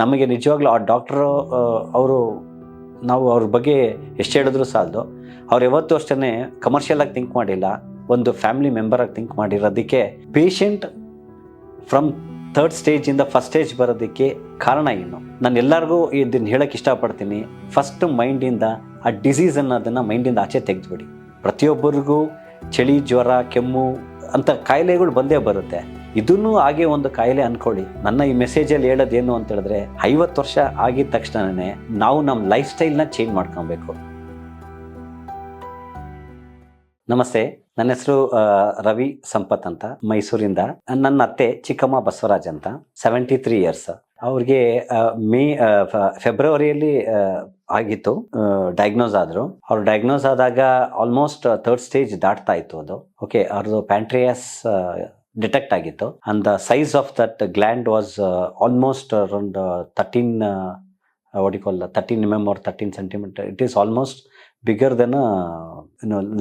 ನಮಗೆ ನಿಜವಾಗ್ಲೂ ಆ ಡಾಕ್ಟ್ರು ಅವರು ನಾವು ಅವ್ರ ಬಗ್ಗೆ ಎಷ್ಟು ಹೇಳಿದ್ರು ಸಾಲದು. ಅವ್ರು ಯಾವತ್ತೂ ಅಷ್ಟೇ ಕಮರ್ಷಿಯಲ್ ಆಗಿ ಥಿಂಕ್ ಮಾಡಿಲ್ಲ, ಒಂದು ಫ್ಯಾಮಿಲಿ ಮೆಂಬರ್ ಆಗಿ ಥಿಂಕ್ ಮಾಡಿರೋದಕ್ಕೆ ಪೇಷಂಟ್ ಫ್ರಮ್ ಥರ್ಡ್ ಸ್ಟೇಜಿಂದ ಫಸ್ಟ್ ಸ್ಟೇಜ್ ಬರೋದಕ್ಕೆ ಕಾರಣ ಏನು. ನಾನು ಎಲ್ಲರಿಗೂ ಇದನ್ನು ಹೇಳಕ್ಕೆ ಇಷ್ಟಪಡ್ತೀನಿ, ಫಸ್ಟ್ ಮೈಂಡಿಂದ ಆ ಡಿಸೀಸ್ ಅನ್ನೋದನ್ನು ಮೈಂಡಿಂದ ಆಚೆ ತೆಗೆದುಬಿಡಿ. ಪ್ರತಿಯೊಬ್ಬರಿಗೂ ಚಳಿ, ಜ್ವರ, ಕೆಮ್ಮು ಅಂತ ಕಾಯಿಲೆಗಳು ಬಂದೇ ಬರುತ್ತೆ. ಇದನ್ನು ಹಾಗೆ ಒಂದು ಕಾಯಿಲೆ ಅಂದ್ಕೊಳ್ಳಿ. ನನ್ನ ಈ ಮೆಸೇಜಲ್ಲಿ ಹೇಳೋದೇನು ಅಂತ ಹೇಳಿದ್ರೆ, 50 ವರ್ಷ ಆಗಿದ ತಕ್ಷಣನೇ ನಾವು ನಮ್ಮ ಲೈಫ್ ಸ್ಟೈಲ್ನ ಚೇಂಜ್ ಮಾಡ್ಕೊಬೇಕು. ನಮಸ್ತೆ, ನನ್ನ ಹೆಸರು ರವಿ ಸಂಪತ್ ಅಂತ, ಮೈಸೂರಿಂದ. ನನ್ನ ಅತ್ತೆ ಚಿಕ್ಕಮ್ಮ ಬಸವರಾಜ್ ಅಂತ, 73 ಇಯರ್ಸ್. ಅವ್ರಿಗೆ ಫೆಬ್ರವರಿಯಲ್ಲಿ ಆಗಿತ್ತು, ಡಯಾಗ್ನೋಸ್ ಆದರು. ಅವ್ರು ಡಯಾಗ್ನೋಸ್ ಆದಾಗ ಆಲ್ಮೋಸ್ಟ್ ಥರ್ಡ್ ಸ್ಟೇಜ್ ದಾಟ್ತಾ ಇತ್ತು ಅದು. ಓಕೆ, ಅವ್ರದ್ದು ಪ್ಯಾಂಟ್ರಿಯಾಸ್ ಡಿಟೆಕ್ಟ್ ಆಗಿತ್ತು. And the size of that gland was almost around 13 mm or 13 centimeter. It is almost bigger then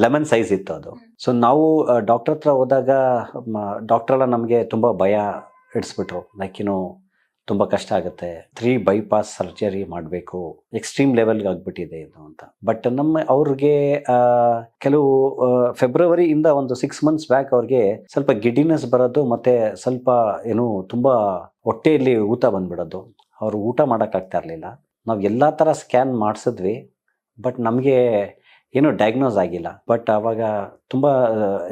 lemon size ಇತ್ತು ಅದು. ಸೊ ನಾವು ಡಾಕ್ಟರ್ ಹತ್ರ ಹೋದಾಗ ಡಾಕ್ಟ್ರೆಲ್ಲ ನಮಗೆ ತುಂಬ ಭಯ ಇಡಿಸ್ಬಿಟ್ರು. ತುಂಬ ಕಷ್ಟ ಆಗುತ್ತೆ, 3 bypass ಸರ್ಜರಿ ಮಾಡಬೇಕು, ಎಕ್ಸ್ಟ್ರೀಮ್ ಲೆವೆಲ್ಗೆ ಆಗಿಬಿಟ್ಟಿದೆ ಇದು ಅಂತ. ಬಟ್ ಅವ್ರಿಗೆ ಕೆಲವು ಫೆಬ್ರವರಿಯಿಂದ ಒಂದು 6 months ಬ್ಯಾಕ್ ಅವ್ರಿಗೆ ಸ್ವಲ್ಪ ಗಿಡಿನೆಸ್ ಬರೋದು, ಮತ್ತು ಸ್ವಲ್ಪ ತುಂಬ ಹೊಟ್ಟೆಯಲ್ಲಿ ಊತ ಬಂದ್ಬಿಡೋದು. ಅವರು ಊಟ ಮಾಡೋಕ್ಕಾಗ್ತಾ ಇರಲಿಲ್ಲ. ನಾವು ಎಲ್ಲ ಥರ ಸ್ಕ್ಯಾನ್ ಮಾಡಿಸಿದ್ವಿ, ಬಟ್ ನಮಗೆ ಏನೂ ಡಯಾಗ್ನೋಸ್ ಆಗಿಲ್ಲ. ಬಟ್ ಆವಾಗ ತುಂಬ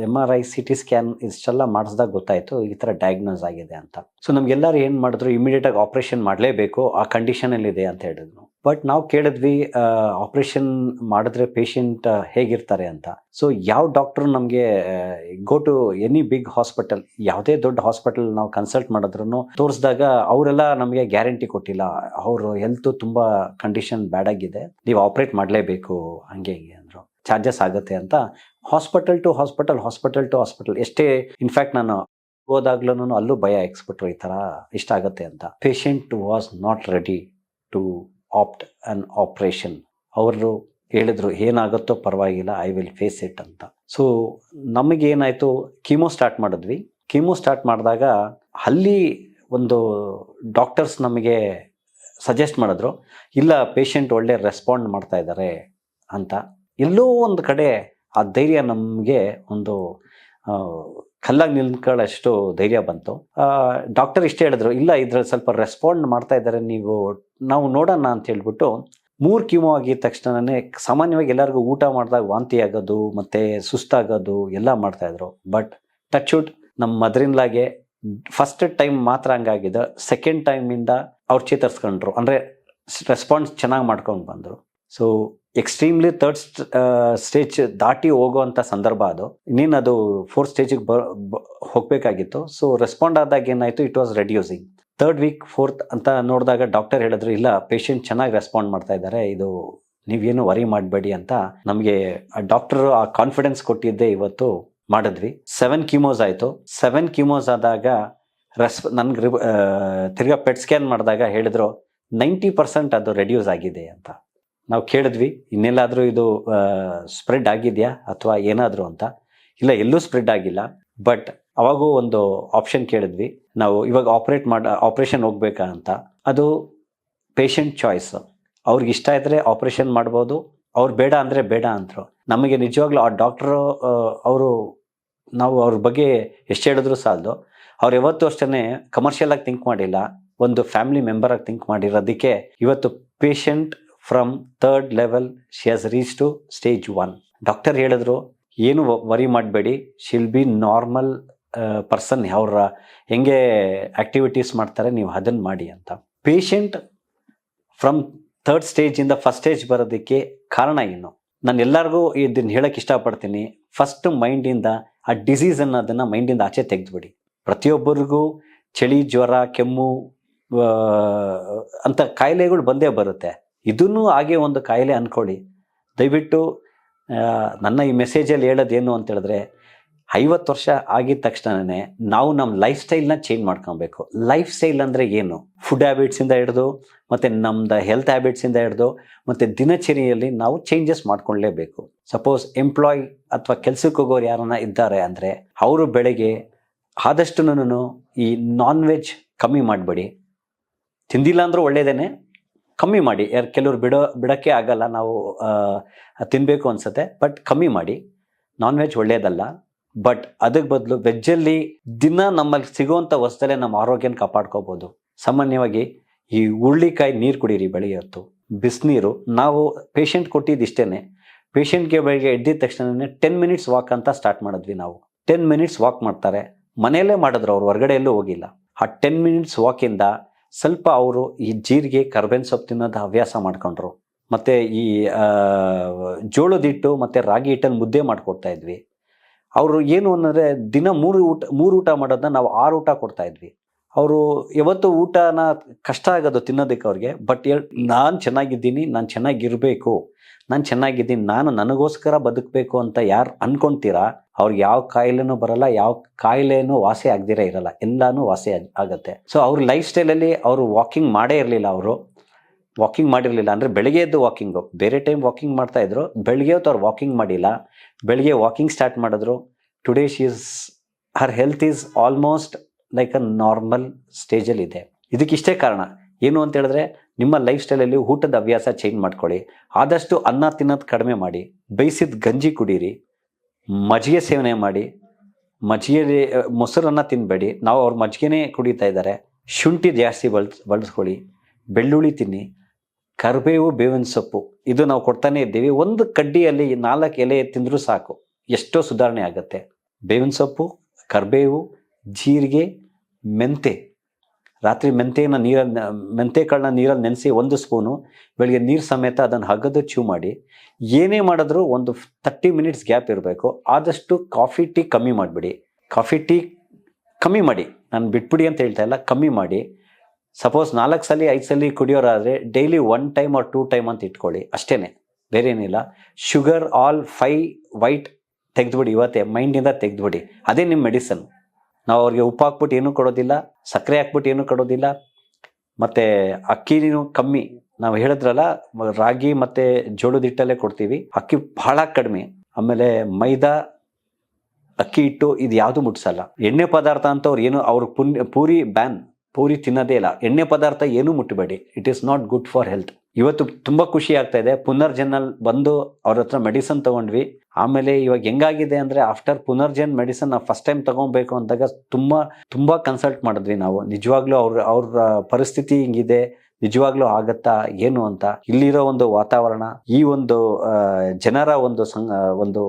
MRI CT ಸ್ಕ್ಯಾನ್ ಇಷ್ಟೆಲ್ಲ ಮಾಡಿಸಿದಾಗ ಗೊತ್ತಾಯಿತು ಈ ಥರ ಡಯಾಗ್ನೋಸ್ ಆಗಿದೆ ಅಂತ. ಸೊ ನಮಗೆಲ್ಲರೂ ಏನು ಮಾಡಿದ್ರು, ಇಮಿಡಿಯೇಟಾಗಿ ಆಪ್ರೇಷನ್ ಮಾಡಲೇಬೇಕು, ಆ ಕಂಡೀಷನಲ್ಲಿದೆ ಅಂತ ಹೇಳಿದ್ರು. ಬಟ್ ನಾವು ಕೇಳಿದ್ವಿ, ಆಪ್ರೇಷನ್ ಮಾಡಿದ್ರೆ ಪೇಷಂಟ್ ಹೇಗಿರ್ತಾರೆ ಅಂತ. ಸೊ ಯಾವ ಡಾಕ್ಟ್ರು ನಮಗೆ go to any big hospital, ಯಾವುದೇ ದೊಡ್ಡ ಹಾಸ್ಪಿಟಲ್ ನಾವು ಕನ್ಸಲ್ಟ್ ಮಾಡಿದ್ರು ತೋರಿಸಿದಾಗ ಅವರೆಲ್ಲ ನಮಗೆ ಗ್ಯಾರಂಟಿ ಕೊಟ್ಟಿಲ್ಲ. ಅವರು ಹೆಲ್ತು ತುಂಬ ಕಂಡೀಷನ್ ಬ್ಯಾಡ್ ಆಗಿದೆ, ನೀವು ಆಪ್ರೇಟ್ ಮಾಡಲೇಬೇಕು, ಹಂಗೆ ಹಿಂಗೆ ಅಂದರು. ಚಾರ್ಜಸ್ ಆಗುತ್ತೆ ಅಂತ ಹಾಸ್ಪಿಟಲ್ ಟು ಹಾಸ್ಪಿಟಲ್ ಎಷ್ಟೇ, ಇನ್ಫ್ಯಾಕ್ಟ್ ನಾನು ಹೋದಾಗ್ಲೂ ಅಲ್ಲೂ ಭಯ ಇಕ್ಸ್ಬಿಟ್ರು, ಈ ಥರ ಇಷ್ಟ ಆಗುತ್ತೆ ಅಂತ. Patient was not ready to opt on operation. ಅವರು ಹೇಳಿದ್ರು, ಏನಾಗುತ್ತೋ ಪರವಾಗಿಲ್ಲ, ಐ ವಿಲ್ ಫೇಸ್ ಇಟ್ ಅಂತ. ಸೊ ನಮಗೇನಾಯಿತು, ಕೀಮೋ ಸ್ಟಾರ್ಟ್ ಮಾಡಿದ್ವಿ. ಕೀಮೋ ಸ್ಟಾರ್ಟ್ ಮಾಡಿದಾಗ ಅಲ್ಲಿ ಒಂದು ಡಾಕ್ಟರ್ಸ್ ನಮಗೆ ಸಜೆಸ್ಟ್ ಮಾಡಿದ್ರು, ಇಲ್ಲ ಪೇಷಂಟ್ ಒಳ್ಳೆ ರೆಸ್ಪಾಂಡ್ ಮಾಡ್ತಾ ಇದ್ದಾರೆ ಅಂತ. ಎಲ್ಲೋ ಒಂದು ಕಡೆ ಆ ಧೈರ್ಯ ನಮಗೆ ಒಂದು ಕಲ್ಲಾಗಿ ನಿಲ್ಕೊಳ್ಳೋಷ್ಟು ಧೈರ್ಯ ಬಂತು. ಡಾಕ್ಟರ್ ಇಷ್ಟೇ ಹೇಳಿದ್ರು, ಇಲ್ಲ ಇದ್ರಲ್ಲಿ ಸ್ವಲ್ಪ ರೆಸ್ಪಾಂಡ್ ಮಾಡ್ತಾ ಇದ್ದಾರೆ, ನಾವು ನೋಡೋಣ ಅಂತ ಹೇಳ್ಬಿಟ್ಟು 3 ಕೀಮೋ ಆಗಿದ ತಕ್ಷಣನೇ ಸಾಮಾನ್ಯವಾಗಿ ಎಲ್ಲರಿಗೂ ಊಟ ಮಾಡಿದಾಗ ವಾಂತಿ ಆಗೋದು ಮತ್ತು ಸುಸ್ತಾಗೋದು ಎಲ್ಲ ಮಾಡ್ತಾಯಿದ್ರು. ಬಟ್ ಟಚ್ ವುಡ್ ನಮ್ಮ ಮದರಿನ್ಲಾಗೆ ಫಸ್ಟ್ ಟೈಮ್ ಮಾತ್ರ ಹಂಗಾಗಿದೆ. ಸೆಕೆಂಡ್ ಟೈಮಿಂದ ಅವ್ರು ಚೇತರಿಸ್ಕೊಂಡ್ರು, ಅಂದರೆ ರೆಸ್ಪಾನ್ಸ್ ಚೆನ್ನಾಗಿ ಮಾಡ್ಕೊಂಡು ಬಂದರು. ಸೊ ಎಕ್ಸ್ಟ್ರೀಮ್ಲಿ ಥರ್ಡ್ ಸ್ಟೇಜ್ ದಾಟಿ ಹೋಗೋವಂಥ ಸಂದರ್ಭ ಅದು. ಇನ್ನೇನು 4th ಸ್ಟೇಜಿಗೆ ಹೋಗಬೇಕಾಗಿತ್ತು. ಸೊ ರೆಸ್ಪಾಂಡ್ ಆದಾಗ ಏನಾಯಿತು, it was reducing. 3rd week 4th ಅಂತ ನೋಡಿದಾಗ ಡಾಕ್ಟರ್ ಹೇಳಿದ್ರು, ಇಲ್ಲ ಪೇಷಂಟ್ ಚೆನ್ನಾಗಿ ರೆಸ್ಪಾಂಡ್ ಮಾಡ್ತಾ ಇದ್ದಾರೆ, ಇದು ನೀವೇನು ವರಿ ಮಾಡಬೇಡಿ ಅಂತ. ನಮಗೆ ಆ ಡಾಕ್ಟರು ಆ ಕಾನ್ಫಿಡೆನ್ಸ್ ಕೊಟ್ಟಿದ್ದೆ ಇವತ್ತು ಮಾಡಿದ್ವಿ. 7 ಕೀಮೋಸ್ ಆಯಿತು. 7 ಕೀಮೋಸ್ ಆದಾಗ ನನಗೆ ತಿರ್ಗಾ ಪೆಟ್ ಸ್ಕ್ಯಾನ್ ಮಾಡಿದಾಗ ಹೇಳಿದ್ರು 90% ಅದು ರೆಡ್ಯೂಸ್ ಆಗಿದೆ ಅಂತ. ನಾವು ಕೇಳಿದ್ವಿ, ಇನ್ನೆಲ್ಲಾದರೂ ಇದು ಸ್ಪ್ರೆಡ್ ಆಗಿದೆಯಾ ಅಥವಾ ಏನಾದರೂ ಅಂತ. ಇಲ್ಲ, ಎಲ್ಲೂ ಸ್ಪ್ರೆಡ್ ಆಗಿಲ್ಲ. ಬಟ್ ಅವಾಗೂ ಒಂದು ಆಪ್ಷನ್ ಕೇಳಿದ್ವಿ, ನಾವು ಇವಾಗ ಆಪ್ರೇಷನ್ ಹೋಗ್ಬೇಕಾ ಅಂತ. ಅದು ಪೇಷಂಟ್ ಚಾಯ್ಸ್. ಅವ್ರಿಗೆ ಇಷ್ಟ ಇದ್ದರೆ ಆಪ್ರೇಷನ್ ಮಾಡ್ಬೋದು, ಅವ್ರು ಬೇಡ ಅಂದರೆ ಬೇಡ ಅಂದರು. ನಮಗೆ ನಿಜವಾಗ್ಲೂ ಆ ಡಾಕ್ಟ್ರು ನಾವು ಅವ್ರ ಬಗ್ಗೆ ಎಷ್ಟು ಹೇಳಿದ್ರು ಸಾಲದು. ಅವ್ರು ಯಾವತ್ತೂ ಅಷ್ಟೇ ಕಮರ್ಷಿಯಲ್ ಆಗಿ ಥಿಂಕ್ ಮಾಡಿಲ್ಲ, ಒಂದು ಫ್ಯಾಮಿಲಿ ಮೆಂಬರ್ ಆಗಿ ಥಿಂಕ್ ಮಾಡಿರೋದಕ್ಕೆ ಇವತ್ತು patient from 3rd level she has reach to stage 1. Doctor ಹೇಳಿದ್ರು, ಏನು ವರಿ ಮಾಡಬೇಡಿ, ಶಿಲ್ ಬಿ ನಾರ್ಮಲ್ ಪರ್ಸನ್, ಅವ್ರ ಹೆಂಗೆ ಆ್ಯಕ್ಟಿವಿಟೀಸ್ ಮಾಡ್ತಾರೆ ನೀವು ಅದನ್ನು ಮಾಡಿ ಅಂತ. ಪೇಷಂಟ್ ಫ್ರಮ್ 3rd ಸ್ಟೇಜಿಂದ ಫಸ್ಟ್ ಸ್ಟೇಜ್ ಬರೋದಕ್ಕೆ ಕಾರಣ ಏನು. ನಾನು ಎಲ್ಲರಿಗೂ ಇದನ್ನು ಹೇಳಕ್ಕೆ ಇಷ್ಟಪಡ್ತೀನಿ, ಫಸ್ಟ್ ಮೈಂಡಿಂದ ಆ ಡಿಸೀಸ್ ಅನ್ನೋದನ್ನು ಮೈಂಡಿಂದ ಆಚೆ ತೆಗೆದುಬಿಡಿ. ಪ್ರತಿಯೊಬ್ಬರಿಗೂ ಚಳಿ, ಜ್ವರ, ಕೆಮ್ಮು ಅಂತ ಕಾಯಿಲೆಗಳು ಬಂದೇ ಬರುತ್ತೆ. ಇದನ್ನು ಹಾಗೆ ಒಂದು ಕಾಯಿಲೆ ಅಂದ್ಕೊಳ್ಳಿ. ದಯವಿಟ್ಟು ನನ್ನ ಈ ಮೆಸೇಜಲ್ಲಿ ಹೇಳೋದೇನು ಅಂತ ಹೇಳಿದ್ರೆ, 50 ವರ್ಷ ಆಗಿದ ತಕ್ಷಣನೇ ನಾವು ನಮ್ಮ ಲೈಫ್ ಸ್ಟೈಲ್ನ ಚೇಂಜ್ ಮಾಡ್ಕೊಬೇಕು. ಲೈಫ್ ಸ್ಟೈಲ್ ಅಂದರೆ ಏನು? ಫುಡ್ ಹ್ಯಾಬಿಟ್ಸಿಂದ ಹಿಡಿದು ಮತ್ತು ನಮ್ಮದು ಹೆಲ್ತ್ ಹ್ಯಾಬಿಟ್ಸಿಂದ ಹಿಡಿದು ಮತ್ತು ದಿನಚರಿಯಲ್ಲಿ ನಾವು ಚೇಂಜಸ್ ಮಾಡ್ಕೊಳ್ಳೇಬೇಕು. ಸಪೋಸ್ ಎಂಪ್ಲಾಯ್ ಅಥವಾ ಕೆಲಸಕ್ಕೆ ಹೋಗೋರು ಯಾರನ್ನ ಇದ್ದಾರೆ ಅಂದರೆ, ಅವರು ಬೆಳಗ್ಗೆ ಆದಷ್ಟು ಈ ನಾನ್ ವೆಜ್ ಕಮ್ಮಿ ಮಾಡಬೇಡಿ. ತಿಂದಿಲ್ಲ ಅಂದರೂ ಒಳ್ಳೇದೇನೆ, ಕಮ್ಮಿ ಮಾಡಿ. ಕೆಲವ್ರು ಬಿಡೋಕ್ಕೆ ಆಗಲ್ಲ, ನಾವು ತಿನ್ನಬೇಕು ಅನಿಸುತ್ತೆ, ಬಟ್ ಕಮ್ಮಿ ಮಾಡಿ. ನಾನ್ ವೆಜ್ ಒಳ್ಳೇದಲ್ಲ, ಬಟ್ ಅದಕ್ಕೆ ಬದಲು ವೆಜ್ಜಲ್ಲಿ ದಿನ ನಮ್ಮಲ್ಲಿ ಸಿಗುವಂಥ ವಸ್ತುದಲ್ಲೇ ನಮ್ಮ ಆರೋಗ್ಯನ ಕಾಪಾಡ್ಕೋಬೋದು. ಸಾಮಾನ್ಯವಾಗಿ ಈ ಹುರುಳಿಕಾಯಿ ನೀರು ಕುಡೀರಿ ಬೆಳಿಗ್ಗೆ ಹೊತ್ತು, ಬಿಸಿನೀರು. ನಾವು ಪೇಷಂಟ್ ಕೊಟ್ಟಿದ್ದು ಇಷ್ಟೇ, ಪೇಷಂಟ್ಗೆ ಬೆಳಿಗ್ಗೆ ಎದ್ದಿದ ತಕ್ಷಣ 10 ಮಿನಿಟ್ಸ್ ವಾಕ್ ಅಂತ ಸ್ಟಾರ್ಟ್ ಮಾಡಿದ್ವಿ ನಾವು. 10 ಮಿನಿಟ್ಸ್ ವಾಕ್ ಮಾಡ್ತಾರೆ, ಮನೆಯಲ್ಲೇ ಮಾಡಿದ್ರು, ಅವ್ರು ಹೊರಗಡೆ ಎಲ್ಲೂ ಹೋಗಿಲ್ಲ. ಆ 10 ಮಿನಿಟ್ಸ್ ವಾಕಿಂದ ಸ್ವಲ್ಪ ಅವರು ಈ ಜೀರಿಗೆ ಕರ್ಬೇವಿನ ಸೊಪ್ಪು ತಿನ್ನೋದು ಹವ್ಯಾಸ ಮಾಡ್ಕೊಂಡ್ರು. ಮತ್ತು ಈ ಜೋಳದ ಹಿಟ್ಟು ಮತ್ತು ರಾಗಿ ಹಿಟ್ಟಲ್ಲಿ ಮುದ್ದೆ ಮಾಡಿಕೊಡ್ತಾ ಇದ್ವಿ. ಅವರು ಏನು ಅಂದರೆ ದಿನ 3 ಊಟ ಮಾಡೋದನ್ನ ನಾವು 6 ಊಟ ಕೊಡ್ತಾ ಇದ್ವಿ. ಅವರು ಯಾವತ್ತು ಊಟನ ಕಷ್ಟ ಆಗೋದು ತಿನ್ನೋದಕ್ಕೆ ಅವ್ರಿಗೆ, ಬಟ್ ನಾನು ಚೆನ್ನಾಗಿದ್ದೀನಿ, ನಾನು ಚೆನ್ನಾಗಿರಬೇಕು, ನಾನು ಚೆನ್ನಾಗಿದ್ದೀನಿ, ನಾನು ನನಗೋಸ್ಕರ ಬದುಕಬೇಕು ಅಂತ ಯಾರು ಅನ್ಕೊತೀರಾ ಅವ್ರಿಗೆ ಯಾವ ಕಾಯಿಲೆನೂ ಬರಲ್ಲ, ಯಾವ ಕಾಯಿಲೆನೂ ವಾಸಿ ಆಗದಿರ ಇರಲ್ಲ, ಎಲ್ಲನೂ ವಾಸಿ ಆಗುತ್ತೆ. ಸೊ ಅವ್ರ ಲೈಫ್ ಸ್ಟೈಲಲ್ಲಿ ಅವರು ವಾಕಿಂಗ್ ಮಾಡೇ ಇರಲಿಲ್ಲ. ಅವರು ವಾಕಿಂಗ್ ಮಾಡಿರಲಿಲ್ಲ ಅಂದರೆ ಬೆಳಗ್ಗೆ ಎದ್ದು ವಾಕಿಂಗು, ಬೇರೆ ಟೈಮ್ ವಾಕಿಂಗ್ ಮಾಡ್ತಾಯಿದ್ರು, ಬೆಳಗ್ಗೆ ಹೊತ್ತು ಅವ್ರು ವಾಕಿಂಗ್ ಮಾಡಿಲ್ಲ. ಬೆಳಗ್ಗೆ ವಾಕಿಂಗ್ ಸ್ಟಾರ್ಟ್ ಮಾಡಿದ್ರು. Today her health is almost like a normal ಸ್ಟೇಜಲ್ಲಿದೆ. ಇದಕ್ಕಿಷ್ಟೇ ಕಾರಣ ಏನು ಅಂತ ಹೇಳಿದ್ರೆ, ನಿಮ್ಮ ಲೈಫ್ ಸ್ಟೈಲಲ್ಲಿ ಊಟದ ಹವ್ಯಾಸ ಚೇಂಜ್ ಮಾಡ್ಕೊಳ್ಳಿ. ಆದಷ್ಟು ಅನ್ನ ತಿನ್ನೋದು ಕಡಿಮೆ ಮಾಡಿ, ಬೇಯಿಸಿದ ಗಂಜಿ ಕುಡೀರಿ, ಮಜ್ಜಿಗೆ ಸೇವನೆ ಮಾಡಿ. ಮಜ್ಜಿಗೆ ಮೊಸರನ್ನ ತಿನ್ನಬೇಡಿ, ನಾವು ಅವ್ರು ಮಜ್ಜಿಗೆನೇ ಕುಡಿತಾ ಇದ್ದಾರೆ. ಶುಂಠಿ ಜಾಸ್ತಿ ಬಳಸ್ಕೊಳ್ಳಿ, ಬೆಳ್ಳುಳ್ಳಿ ತಿನ್ನಿ, ಕರಿಬೇವು, ಬೇವಿನ ಸೊಪ್ಪು ಇದು ನಾವು ಕೊಡ್ತಾನೆ ಇದ್ದೀವಿ. ಒಂದು ಕಡ್ಡಿಯಲ್ಲಿ 4 ಎಲೆ ತಿಂದರೂ ಸಾಕು, ಎಷ್ಟೋ ಸುಧಾರಣೆ ಆಗುತ್ತೆ. ಬೇವಿನ ಸೊಪ್ಪು, ಕರಿಬೇವು, ಜೀರಿಗೆ, ಮೆಂತೆ. ರಾತ್ರಿ ಮೆಂತೆ ಕಾಳನ್ನ ನೀರಲ್ಲಿ ನೆನೆಸಿ 1 ಸ್ಪೂನು, ಬೆಳಿಗ್ಗೆ ನೀರು ಸಮೇತ ಅದನ್ನು ಹಗದು ಚೂ ಮಾಡಿ. ಏನೇ ಮಾಡಿದ್ರೂ ಒಂದು 30 ಮಿನಿಟ್ಸ್ ಗ್ಯಾಪ್ ಇರಬೇಕು. ಆದಷ್ಟು ಕಾಫಿ ಟೀ ಕಮ್ಮಿ ಮಾಡಿಬಿಡಿ. ಕಾಫಿ ಟೀ ಕಮ್ಮಿ ಮಾಡಿ, ನಾನು ಬಿಟ್ಬಿಡಿ ಅಂತ ಹೇಳ್ತಾ ಇಲ್ಲ, ಕಮ್ಮಿ ಮಾಡಿ. ಸಪೋಸ್ 4 ಸಲ 5 ಸಲ ಕುಡಿಯೋರಾದರೆ ಡೈಲಿ 1 ಟೈಮ್ ಆರ್ 2 ಟೈಮ್ ಅಂತ ಇಟ್ಕೊಳ್ಳಿ, ಅಷ್ಟೇ, ಬೇರೆ ಏನಿಲ್ಲ. ಶುಗರ್ ಆಲ್ 5 ವೈಟ್ ತೆಗೆದುಬಿಡಿ, ಇವತ್ತೇ ಮೈಂಡಿಂದ ತೆಗೆದುಬಿಡಿ. ಅದೇ ನಿಮ್ಮ ಮೆಡಿಸನ್. ನಾವು ಅವ್ರಿಗೆ ಉಪ್ಪು ಹಾಕ್ಬಿಟ್ಟು ಏನೂ ಕೊಡೋದಿಲ್ಲ, ಸಕ್ಕರೆ ಹಾಕ್ಬಿಟ್ಟು ಏನೂ ಕೊಡೋದಿಲ್ಲ. ಮತ್ತು ಅಕ್ಕಿನೂ ಕಮ್ಮಿ, ನಾವು ಹೇಳಿದ್ರಲ್ಲ ರಾಗಿ ಮತ್ತು ಜೋಳದ ಹಿಟ್ಟಲ್ಲೇ ಕೊಡ್ತೀವಿ. ಅಕ್ಕಿ ಭಾಳ ಕಡಿಮೆ. ಆಮೇಲೆ ಮೈದಾ, ಅಕ್ಕಿ ಹಿಟ್ಟು ಇದು ಯಾವುದು ಮುಟ್ಸಲ್ಲ. ಎಣ್ಣೆ ಪದಾರ್ಥ ಅಂತ ಅವ್ರು ಏನು, ಅವ್ರಿಗೆ ಪೂರಿ ತಿನ್ನೋದೇ ಇಲ್ಲ. ಎಣ್ಣೆ ಪದಾರ್ಥ ಏನೂ ಮುಟ್ಟಬೇಡಿ, it is not good for health. ಇವತ್ತು ತುಂಬ ಖುಷಿ ಆಗ್ತಾ ಇದೆ, ಪುನರ್ಜನ್ನಲ್ಲಿ ಬಂದು ಅವ್ರ ಹತ್ರ ಮೆಡಿಸನ್ ತೊಗೊಂಡ್ವಿ. ಆಮೇಲೆ ಇವಾಗ ಹೆಂಗಾಗಿದೆ ಅಂದರೆ, ಆಫ್ಟರ್ ಪುನರ್ಜನ್ ಮೆಡಿಸನ್ ನಾವು ಫಸ್ಟ್ ಟೈಮ್ ತೊಗೊಬೇಕು ಅಂದಾಗ ತುಂಬ ಕನ್ಸಲ್ಟ್ ಮಾಡಿದ್ವಿ ನಾವು. ನಿಜವಾಗ್ಲೂ ಅವ್ರ ಪರಿಸ್ಥಿತಿ ಹಿಂಗಿದೆ, ನಿಜವಾಗ್ಲೂ ಆಗತ್ತಾ ಏನು ಅಂತ. ಇಲ್ಲಿರೋ ಒಂದು ವಾತಾವರಣ, ಈ ಒಂದು ಜನರ ಒಂದು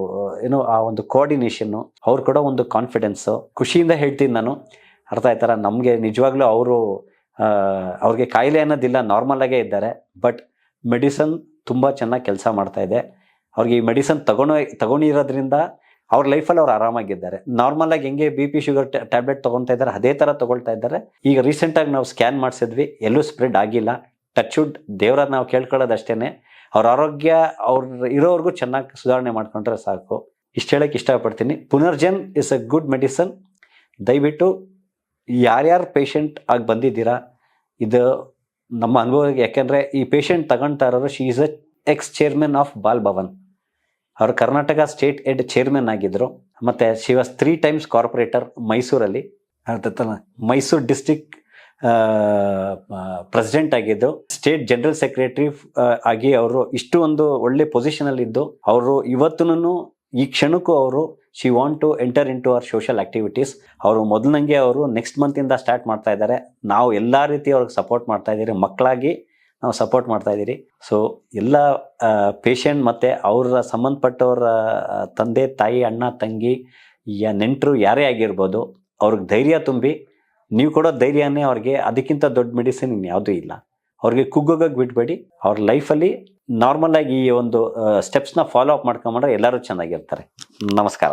ಏನೋ ಆ ಒಂದು ಕೋಆರ್ಡಿನೇಷನ್ನು, ಅವ್ರು ಕೊಡೋ ಒಂದು ಕಾನ್ಫಿಡೆನ್ಸು, ಖುಷಿಯಿಂದ ಹೇಳ್ತೀನಿ ನಾನು. ಅರ್ಥ ಆಯ್ತಾರ? ನಮಗೆ ನಿಜವಾಗ್ಲೂ ಅವ್ರಿಗೆ ಕಾಯಿಲೆ ಅನ್ನೋದಿಲ್ಲ, ನಾರ್ಮಲಾಗೇ ಇದ್ದಾರೆ. ಬಟ್ ಮೆಡಿಸನ್ ತುಂಬ ಚೆನ್ನಾಗಿ ಕೆಲಸ ಮಾಡ್ತಾ ಇದೆ. ಅವ್ರಿಗೆ ಈ ಮೆಡಿಸನ್ ತಗೊಂಡಿರೋದ್ರಿಂದ ಅವ್ರ ಲೈಫಲ್ಲಿ ಅವ್ರು ಆರಾಮಾಗಿದ್ದಾರೆ. ನಾರ್ಮಲಾಗಿ ಹೆಂಗೆ BP ಶುಗರ್ ಟ್ಯಾಬ್ಲೆಟ್ ತೊಗೊತಾ ಇದ್ದಾರೆ ಅದೇ ಥರ ತೊಗೊಳ್ತಾ ಇದ್ದಾರೆ. ಈಗ ರೀಸೆಂಟಾಗಿ ನಾವು ಸ್ಕ್ಯಾನ್ ಮಾಡಿಸಿದ್ವಿ, ಎಲ್ಲೂ ಸ್ಪ್ರೆಡ್ ಆಗಿಲ್ಲ. ಟಚ್ವುಡ್, ದೇವರ ನಾವು ಕೇಳ್ಕೊಳ್ಳೋದಷ್ಟೇ. ಅವ್ರ ಆರೋಗ್ಯ ಇರೋವರೆಗೂ ಚೆನ್ನಾಗಿ ಸುಧಾರಣೆ ಮಾಡ್ಕೊಂಡ್ರೆ ಸಾಕು. ಇಷ್ಟು ಹೇಳೋಕ್ಕೆ ಇಷ್ಟಪಡ್ತೀನಿ. Punarjan is a good medicine. ದಯವಿಟ್ಟು ಯಾರ್ಯಾರು ಪೇಷಂಟ್ ಆಗಿ ಬಂದಿದ್ದೀರಾ, ಇದು ನಮ್ಮ ಅನುಭವ. ಯಾಕೆಂದರೆ ಈ ಪೇಷಂಟ್ ತಗೊಳ್ತಾ ಇರೋರು, she is a ex chairman of Bal Bhavan. ಅವರು ಕರ್ನಾಟಕ ಸ್ಟೇಟ್ ಹೆಡ್ ಚೇರ್ಮನ್ ಆಗಿದ್ದರು. ಮತ್ತು ಶಿ ವಾಸ್ 3 ಟೈಮ್ಸ್ ಕಾರ್ಪೊರೇಟರ್ ಮೈಸೂರಲ್ಲಿ. ಮೈಸೂರು ಡಿಸ್ಟ್ರಿಕ್ಟ್ ಪ್ರೆಸಿಡೆಂಟ್ ಆಗಿದ್ದು, ಸ್ಟೇಟ್ ಜನರಲ್ ಸೆಕ್ರೆಟರಿ ಆಗಿ ಅವರು ಇಷ್ಟು ಒಂದು ಒಳ್ಳೆ ಪೊಸಿಷನಲ್ಲಿದ್ದು, ಅವರು ಇವತ್ತೂ ಈ ಕ್ಷಣಕ್ಕೂ ಅವರು she want to enter into our social activities. ಅವರು ಮೊದಲಂಗೆ ಅವರು ನೆಕ್ಸ್ಟ್ ಮಂತಿಂದ ಸ್ಟಾರ್ಟ್ ಮಾಡ್ತಾ ಇದ್ದಾರೆ. ನಾವು ಎಲ್ಲ ರೀತಿ ಅವ್ರಿಗೆ ಸಪೋರ್ಟ್ ಮಾಡ್ತಾ ಇದ್ದೀರಿ, ಮಕ್ಕಳಾಗಿ ನಾವು ಸಪೋರ್ಟ್ ಮಾಡ್ತಾ ಇದ್ದೀರಿ. ಸೊ ಎಲ್ಲ ಪೇಷಂಟ್ ಮತ್ತು ಅವರ ಸಂಬಂಧಪಟ್ಟವರ ತಂದೆ ತಾಯಿ, ಅಣ್ಣ ತಂಗಿ, ನೆಂಟರು ಯಾರೇ ಆಗಿರ್ಬೋದು, ಅವ್ರಿಗೆ ಧೈರ್ಯ ತುಂಬಿ. ನೀವು ಕೊಡೋ ಧೈರ್ಯನೇ ಅವ್ರಿಗೆ, ಅದಕ್ಕಿಂತ ದೊಡ್ಡ ಮೆಡಿಸಿನ್ ಇನ್ಯಾವುದೂ ಇಲ್ಲ. ಅವ್ರಿಗೆ ಕುಗ್ಗೋಗಕ್ಕೆ ಬಿಡಬೇಡಿ. ಅವ್ರ ಲೈಫಲ್ಲಿ ನಾರ್ಮಲಾಗಿ ಈ ಒಂದು ಸ್ಟೆಪ್ಸ್ನ ಫಾಲೋ ಅಪ್ ಮಾಡ್ಕೊಂಡ್ರೆ ಎಲ್ಲರೂ ಚೆನ್ನಾಗಿರ್ತಾರೆ. ನಮಸ್ಕಾರ.